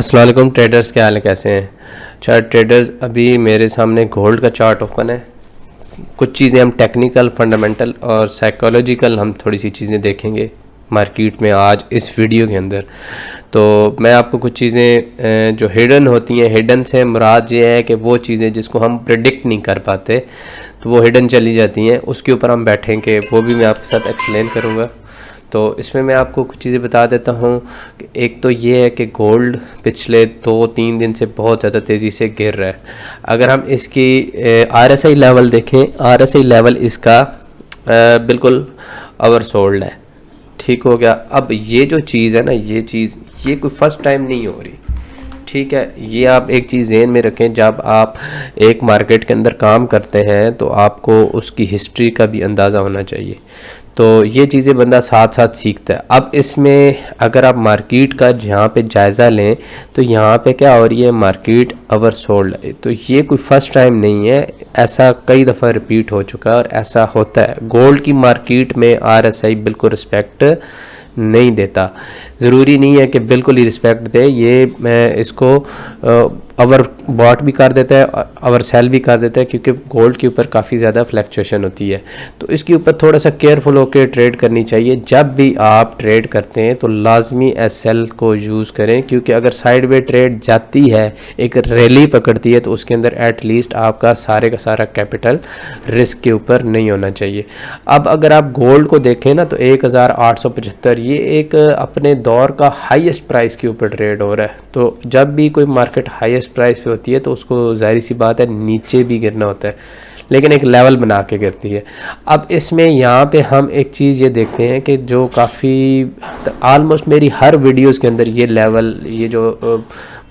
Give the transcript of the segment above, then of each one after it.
अस्सलाम वालेकुम ट्रेडर्स, क्या हाल है, कैसे हैं। अच्छा ट्रेडर्स, अभी मेरे सामने गोल्ड का चार्ट ओपन है। कुछ चीज़ें हम टेक्निकल, फंडामेंटल और साइकोलॉजिकल हम थोड़ी सी चीज़ें देखेंगे मार्केट में आज इस वीडियो के अंदर। तो मैं आपको कुछ चीज़ें जो हिडन होती हैं, हिडन से मुराद ये है कि वो चीज़ें जिसको हम प्रिडिक्ट नहीं कर पाते तो वो हिडन चली जाती हैं, उसके ऊपर हम बैठेंगे, वो भी मैं आपके साथ एक्सप्लेन करूँगा। तो इसमें मैं आपको कुछ चीज़ें बता देता हूँ। एक तो ये है कि गोल्ड पिछले 2-3 दिन से बहुत ज़्यादा तेज़ी से गिर रहा है। अगर हम इसकी RSI लेवल देखें, RSI लेवल इसका बिल्कुल ओवरसोल्ड है। ठीक हो गया। अब ये जो चीज़ है ना, ये कोई फर्स्ट टाइम नहीं हो रही। ठीक है, ये आप एक चीज़ ज़हन में रखें, जब आप एक मार्केट के अंदर काम करते हैं तो आपको उसकी हिस्ट्री का भी अंदाज़ा होना चाहिए। तो ये चीज़ें बंदा साथ साथ सीखता है। अब इसमें अगर आप मार्केट का यहाँ पे जायज़ा लें तो यहाँ पे क्या हो रही है, मार्केट ओवरसोल्ड है। तो ये कोई फर्स्ट टाइम नहीं है, ऐसा कई दफ़ा रिपीट हो चुका है और ऐसा होता है। गोल्ड की मार्केट में RSI बिल्कुल रिस्पेक्ट नहीं देता। ज़रूरी नहीं है कि बिल्कुल ही रिस्पेक्ट दे, ये मैं इसको ओवर बॉट भी कर देता है, ओवर सेल भी कर देता है, क्योंकि गोल्ड के ऊपर काफ़ी ज़्यादा फ्लक्चुएशन होती है। तो इसके ऊपर थोड़ा सा केयरफुल होकर ट्रेड करनी चाहिए। जब भी आप ट्रेड करते हैं तो लाजमी SL को यूज़ करें, क्योंकि अगर साइड वे ट्रेड जाती है, एक रैली पकड़ती है, तो उसके अंदर एटलीस्ट आपका सारे का सारा कैपिटल रिस्क के ऊपर नहीं होना चाहिए। अब अगर आप गोल्ड को देखें ना तो 1875 ये एक अपने दौर का हाईएस्ट प्राइस के ऊपर ट्रेड हो रहा है। तो जब भी कोई मार्केट हाईएस्ट प्राइस पे होती है तो उसको जाहिर सी बात है नीचे भी गिरना होता है, लेकिन एक लेवल बना के गिरती है। अब इसमें यहाँ पे हम एक चीज़ ये देखते हैं कि जो काफ़ी आलमोस्ट मेरी हर वीडियोस के अंदर ये लेवल, ये जो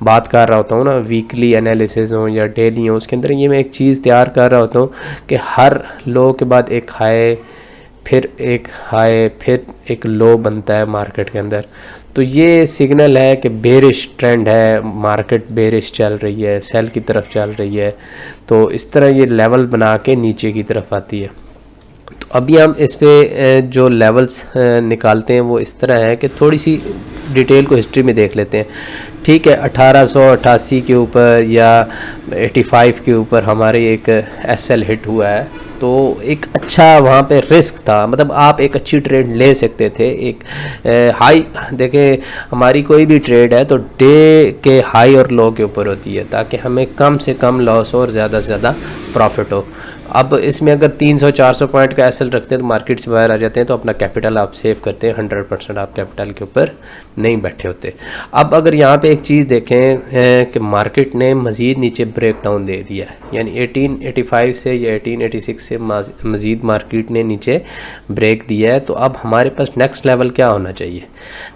बात कर रहा होता हूँ ना, वीकली एनालिसिस हो या डेली हो, उसके अंदर ये मैं एक चीज़ तैयार कर रहा होता हूँ कि हर लो के बाद एक हाई, फिर एक हाई, फिर एक लो बनता है मार्केट के अंदर। तो ये सिग्नल है कि बेरिश ट्रेंड है, मार्केट बेरिश चल रही है, सेल की तरफ चल रही है। तो इस तरह ये लेवल बना के नीचे की तरफ आती है। तो अभी हम इस पे जो लेवल्स निकालते हैं वो इस तरह है कि थोड़ी सी डिटेल को हिस्ट्री में देख लेते हैं। ठीक है, 1888 के ऊपर या 85 के ऊपर हमारे एक SL हिट हुआ है, तो एक अच्छा वहाँ पे रिस्क था, मतलब आप एक अच्छी ट्रेड ले सकते थे। एक हाई देखें, हमारी कोई भी ट्रेड है तो डे के हाई और लो के ऊपर होती है, ताकि हमें कम से कम लॉस हो और ज़्यादा से ज़्यादा प्रॉफिट हो। अब इसमें अगर 300-400 पॉइंट का SL रखते हैं तो मार्केट से बाहर आ जाते हैं, तो अपना कैपिटल आप सेव करते हैं। 100% आप कैपिटल के ऊपर नहीं बैठे होते। अब अगर यहाँ पे एक चीज़ देखें कि मार्केट ने मज़ीद नीचे ब्रेक डाउन दे दिया है, यानी 1885 से या 1886 से मज़ीद मार्केट ने नीचे ब्रेक दिया है। तो अब हमारे पास नेक्स्ट लेवल क्या होना चाहिए?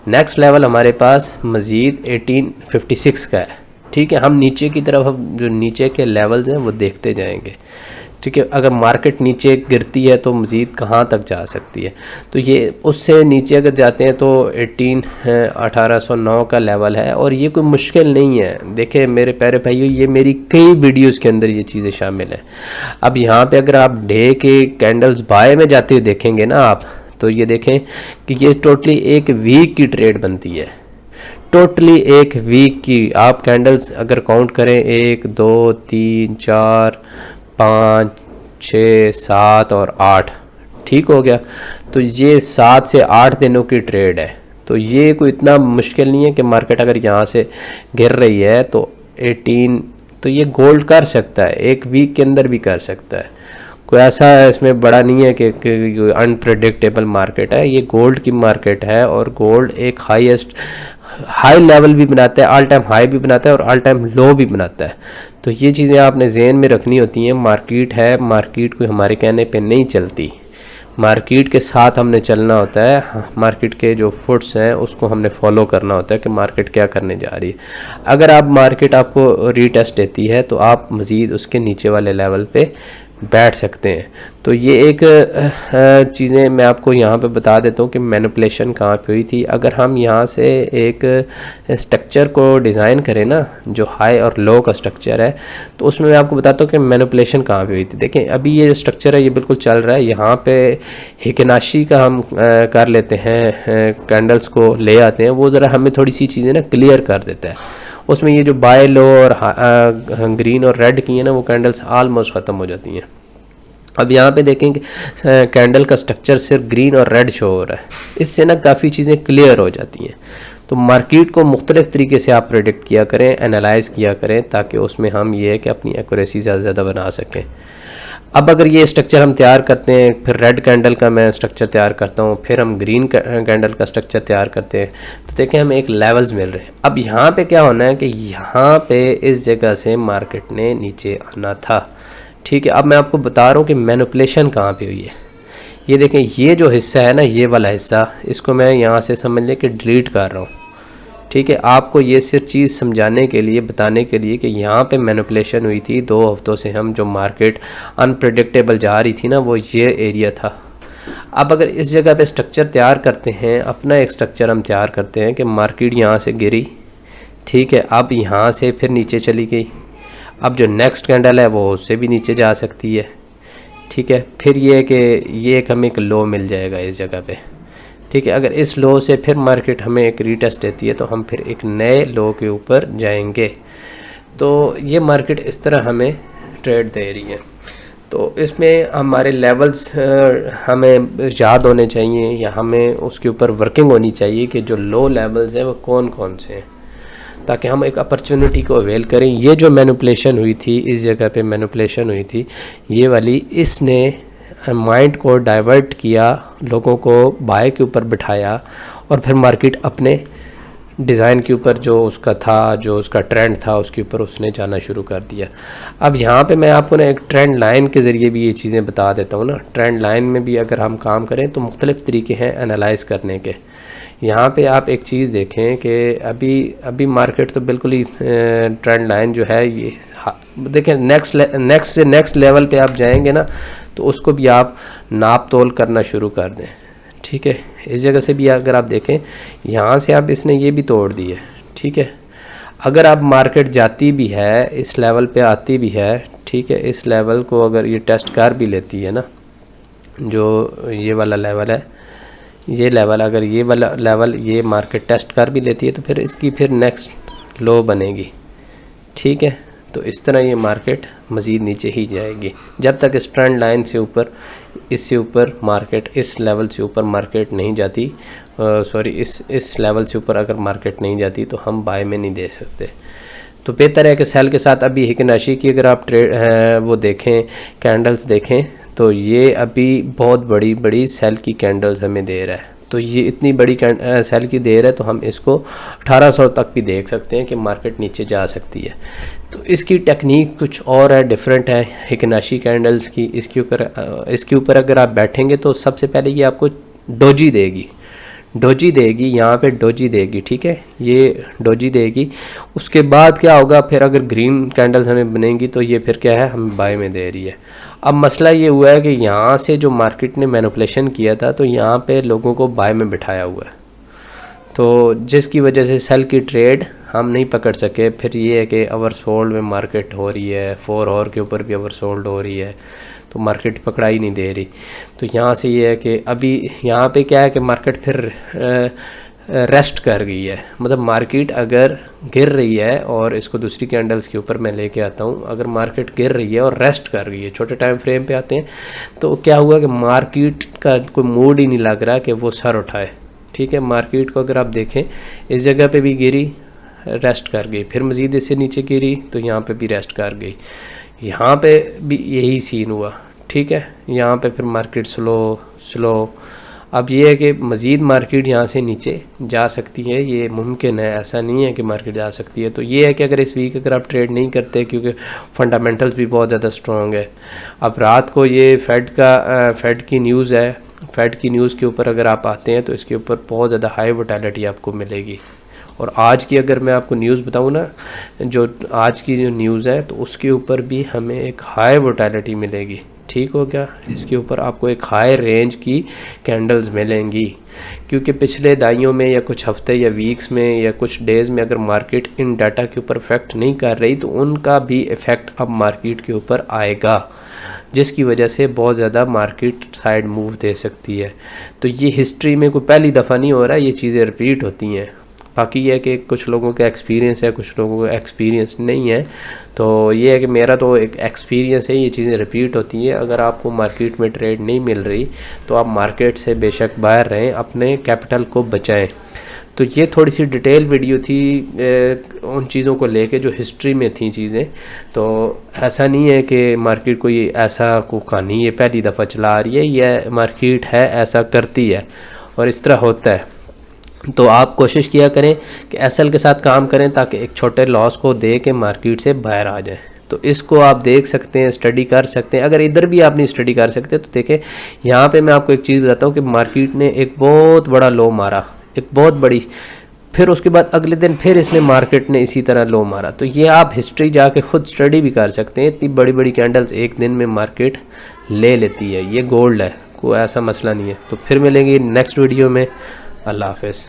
नेक्स्ट लेवल हमारे पास मज़ीद 1856 का है। ठीक है, हम नीचे की तरफ जो नीचे के लेवल्स हैं वो देखते जाएंगे। ठीक है, अगर मार्केट नीचे गिरती है तो मज़ीद कहाँ तक जा सकती है? तो ये उससे नीचे अगर जाते हैं तो 1809 का लेवल है, और ये कोई मुश्किल नहीं है। देखिए मेरे प्यारे भाइयों, ये मेरी कई वीडियोस के अंदर ये चीज़ें शामिल हैं। अब यहाँ पे अगर आप डे के कैंडल्स बाय में जाते हुए देखेंगे ना आप, तो ये देखें कि ये टोटली एक वीक की ट्रेड बनती है। टोटली एक वीक की आप कैंडल्स अगर काउंट करें, 1 2 3 4 5 6 7 और 8, ठीक हो गया। तो ये 7 से 8 दिनों की ट्रेड है। तो ये कोई इतना मुश्किल नहीं है कि मार्केट अगर यहाँ से गिर रही है तो 18, तो ये गोल्ड कर सकता है, एक वीक के अंदर भी कर सकता है। कोई ऐसा इसमें बड़ा नहीं है कि अनप्रेडिक्टेबल मार्केट है। ये गोल्ड की मार्केट है, और गोल्ड एक हाई लेवल भी बनाता है, ऑल टाइम हाई भी बनाता है और ऑल टाइम लो भी बनाता है। तो ये चीज़ें आपने ज़हन में रखनी होती हैं। मार्केट है, मार्केट कोई हमारे कहने पे नहीं चलती, मार्केट के साथ हमने चलना होता है। मार्केट के जो फुट्स हैं उसको हमने फॉलो करना होता है कि मार्केट क्या करने जा रही है। अगर आप मार्केट आपको रीटेस्ट देती है तो आप मज़ीद उसके नीचे वाले लेवल पे बैठ सकते हैं। तो ये एक चीज़ें मैं आपको यहाँ पे बता देता हूँ कि मैनिपुलेशन कहाँ पे हुई थी। अगर हम यहाँ से एक स्ट्रक्चर को डिज़ाइन करें ना, जो हाई और लो का स्ट्रक्चर है, तो उसमें मैं आपको बताता हूँ कि मैनिपुलेशन कहाँ पे हुई थी। देखें अभी ये जो स्ट्रक्चर है ये बिल्कुल चल रहा है। यहाँ पे हिकनाशी का हम कर लेते हैं, कैंडल्स को ले आते हैं, वो ज़रा हमें थोड़ी सी चीज़ें ना क्लियर कर देता है। उसमें ये जो बाय लो और ग्रीन और रेड की है ना, वो कैंडल्स आलमोस्ट ख़त्म हो जाती हैं। अब यहाँ पे देखें कि कैंडल का स्ट्रक्चर सिर्फ ग्रीन और रेड शो हो रहा है, इससे ना काफ़ी चीज़ें क्लियर हो जाती हैं। तो मार्केट को मुख्तलिफ़ तरीके से आप प्रेडिक्ट किया करें, एनालाइज़ किया करें, ताकि उसमें हम ये है कि अपनी एक्यूरेसी ज़्यादा से ज़्यादा बना सकें। अब अगर ये स्ट्रक्चर हम तैयार करते हैं, फिर रेड कैंडल का मैं स्ट्रक्चर तैयार करता हूँ, फिर हम ग्रीन कैंडल का स्ट्रक्चर तैयार करते हैं, तो देखें हमें एक लेवल्स मिल रहे हैं। अब यहाँ पे क्या होना है कि यहाँ पे इस जगह से मार्केट ने नीचे आना था, ठीक है। अब मैं आपको बता रहा हूँ कि मैनिपुलेशन कहाँ पे हुई है। ये देखें, ये जो हिस्सा है ना, ये वाला हिस्सा, इसको मैं यहाँ से समझ लें कि डिलीट कर रहा हूँ, ठीक है। आपको ये सिर्फ चीज़ समझाने के लिए, बताने के लिए कि यहाँ पे मैनिपुलेशन हुई थी 2 हफ्तों से। हम जो मार्केट अनप्रेडिक्टेबल जा रही थी ना, वो ये एरिया था। अब अगर इस जगह पे स्ट्रक्चर तैयार करते हैं, अपना एक स्ट्रक्चर हम तैयार करते हैं कि मार्केट यहाँ से गिरी, ठीक है, अब यहाँ से फिर नीचे चली गई। अब जो नेक्स्ट कैंडल है वो उससे भी नीचे जा सकती है, ठीक है। फिर ये कि ये एक हमें एक लो मिल जाएगा इस जगह पे, ठीक है। अगर इस लो से फिर मार्केट हमें एक रीटेस्ट देती है, तो हम फिर एक नए लो के ऊपर जाएंगे। तो ये मार्केट इस तरह हमें ट्रेड दे रही है। तो इसमें हमारे लेवल्स हमें याद होने चाहिए, या हमें उसके ऊपर वर्किंग होनी चाहिए कि जो लो लेवल्स हैं वो कौन कौन से हैं, ताकि हम एक अपॉर्चुनिटी को अवेल करें। ये जो मैनिपुलेशन हुई थी, इस जगह पे मैनिपुलेशन हुई थी ये वाली, इसने माइंड को डाइवर्ट किया, लोगों को बाय के ऊपर बिठाया, और फिर मार्केट अपने डिज़ाइन के ऊपर जो उसका था, जो उसका ट्रेंड था, उसके ऊपर उसने जाना शुरू कर दिया। अब यहाँ पे मैं आपको ना एक ट्रेंड लाइन के ज़रिए भी ये चीज़ें बता देता हूँ ना। ट्रेंड लाइन में भी अगर हम काम करें तो मुख्तलिफ़ तरीके हैं एनालाइज़ करने के। यहाँ पे आप एक चीज़ देखें कि अभी मार्केट तो बिल्कुल ही ट्रेंड लाइन जो है ये देखें, नेक्स्ट लेवल पे आप जाएंगे ना, तो उसको भी आप नाप तोल करना शुरू कर दें, ठीक है। इस जगह से भी अगर आप देखें, यहाँ से आप इसने ये भी तोड़ दी है, ठीक है। अगर आप मार्केट जाती भी है, इस लेवल पे आती भी है, ठीक है, इस लेवल को अगर ये टेस्ट कर भी लेती है ना, जो ये वाला लेवल है, ये लेवल, अगर ये वाला लेवल ये मार्केट टेस्ट कर भी लेती है, तो फिर इसकी फिर नेक्स्ट लो बनेगी, ठीक है। तो इस तरह ये मार्केट मज़ीद नीचे ही जाएगी जब तक इस ट्रेंड लाइन से ऊपर, इससे ऊपर मार्केट, इस लेवल से ऊपर मार्केट नहीं जाती, सॉरी इस लेवल से ऊपर अगर मार्केट नहीं जाती तो हम बाय में नहीं दे सकते। तो बेहतर है कि सेल के साथ अभी हिकनाशी की अगर आप वो देखें, कैंडल्स देखें, तो ये अभी बहुत बड़ी बड़ी सेल की कैंडल्स हमें दे रहा है। तो ये इतनी बड़ी सेल की दे रहा है, तो हम इसको 1800 तक भी देख सकते हैं कि मार्केट नीचे जा सकती है। तो इसकी टेक्निक कुछ और है, डिफरेंट है हिकनाशी कैंडल्स की। इसके ऊपर अगर आप बैठेंगे तो सबसे पहले ये आपको डोजी देगी, यहाँ पे डोजी देगी, ठीक है, ये डोजी देगी। उसके बाद क्या होगा, फिर अगर ग्रीन कैंडल्स हमें बनेंगी तो ये फिर क्या है, हमें बाय में दे रही है। अब मसला ये हुआ है कि यहाँ से जो मार्केट ने मैनिपुलेशन किया था, तो यहाँ पे लोगों को बाय में बिठाया हुआ है, तो जिसकी वजह से सेल की ट्रेड हम नहीं पकड़ सके। फिर ये है कि ओवर सोल्ड में मार्केट हो रही है, 4 आवर के ऊपर भी ओवर सोल्ड हो रही है, तो मार्केट पकड़ाई नहीं दे रही। तो यहाँ से ये है कि अभी यहाँ पे क्या है कि मार्केट फिर रेस्ट कर गई है। मतलब मार्केट अगर गिर रही है, और इसको दूसरी कैंडल्स के ऊपर मैं लेके आता हूँ, अगर मार्केट गिर रही है और रेस्ट कर रही है, छोटे टाइम फ्रेम पे आते हैं, तो क्या हुआ कि मार्केट का कोई मूड ही नहीं लग रहा कि वो सर उठाए, ठीक है। मार्केट को अगर आप देखें, इस जगह पे भी गिरी, रेस्ट कर गई, फिर मज़ीद इससे नीचे गिरी तो यहाँ पे भी रेस्ट कर गई, यहाँ पे भी यही सीन हुआ, ठीक है। यहाँ पे फिर मार्केट स्लो। अब ये है कि मज़ीद मार्केट यहाँ से नीचे जा सकती है, ये मुमकिन है, ऐसा नहीं है कि मार्केट जा सकती है। तो ये है कि अगर इस वीक अगर आप ट्रेड नहीं करते, क्योंकि फंडामेंटल्स भी बहुत ज़्यादा स्ट्रॉन्ग है। अब रात को ये फेड की न्यूज़ है, फेड की न्यूज़ के ऊपर अगर आप आते हैं तो इसके ऊपर बहुत ज़्यादा हाई वोलेटिलिटी आपको मिलेगी। और आज की अगर मैं आपको न्यूज़ बताऊँ ना, जो आज की जो न्यूज़ है, तो उसके ऊपर भी हमें एक हाई वोलेटिलिटी मिलेगी, ठीक हो गया। इसके ऊपर आपको एक हाई रेंज की कैंडल्स मिलेंगी, क्योंकि पिछले दाइयों में या कुछ हफ्ते या वीक्स में या कुछ डेज़ में अगर मार्केट इन डाटा के ऊपर इफेक्ट नहीं कर रही, तो उनका भी इफ़ेक्ट अब मार्केट के ऊपर आएगा, जिसकी वजह से बहुत ज़्यादा मार्केट साइड मूव दे सकती है। तो ये हिस्ट्री में कोई पहली दफ़ा नहीं हो रहा, ये चीज़ें रिपीट होती हैं। बाकी ये है कि कुछ लोगों का एक्सपीरियंस है, कुछ लोगों का एक्सपीरियंस नहीं है। तो ये है कि मेरा तो एक एक्सपीरियंस है, ये चीज़ें रिपीट होती हैं। अगर आपको मार्केट में ट्रेड नहीं मिल रही तो आप मार्केट से बेशक बाहर रहें, अपने कैपिटल को बचाएं। तो ये थोड़ी सी डिटेल वीडियो थी उन चीज़ों को लेके जो हिस्ट्री में थी चीज़ें। तो ऐसा नहीं है कि मार्केट कोई ऐसा को कहानी ये पहली दफ़ा चला रही है, यह मार्केट है ऐसा करती है और इस तरह होता है। तो आप कोशिश किया करें कि एसएल के साथ काम करें ताकि एक छोटे लॉस को दे के मार्केट से बाहर आ जाए। तो इसको आप देख सकते हैं, स्टडी कर सकते हैं। अगर इधर भी आप नहीं स्टडी कर सकते तो देखें यहाँ पे मैं आपको एक चीज़ बताता हूँ कि मार्केट ने एक बहुत बड़ा लो मारा, एक बहुत बड़ी, फिर उसके बाद अगले दिन फिर इसने मार्केट ने इसी तरह लो मारा। तो ये आप हिस्ट्री जाके खुद स्टडी भी कर सकते हैं। इतनी बड़ी बड़ी कैंडल्स एक दिन में मार्केट ले लेती है, ये गोल्ड है, कोई ऐसा मसला नहीं है। तो फिर मिलेंगे नेक्स्ट वीडियो में। अल्लाह हाफ़िज़।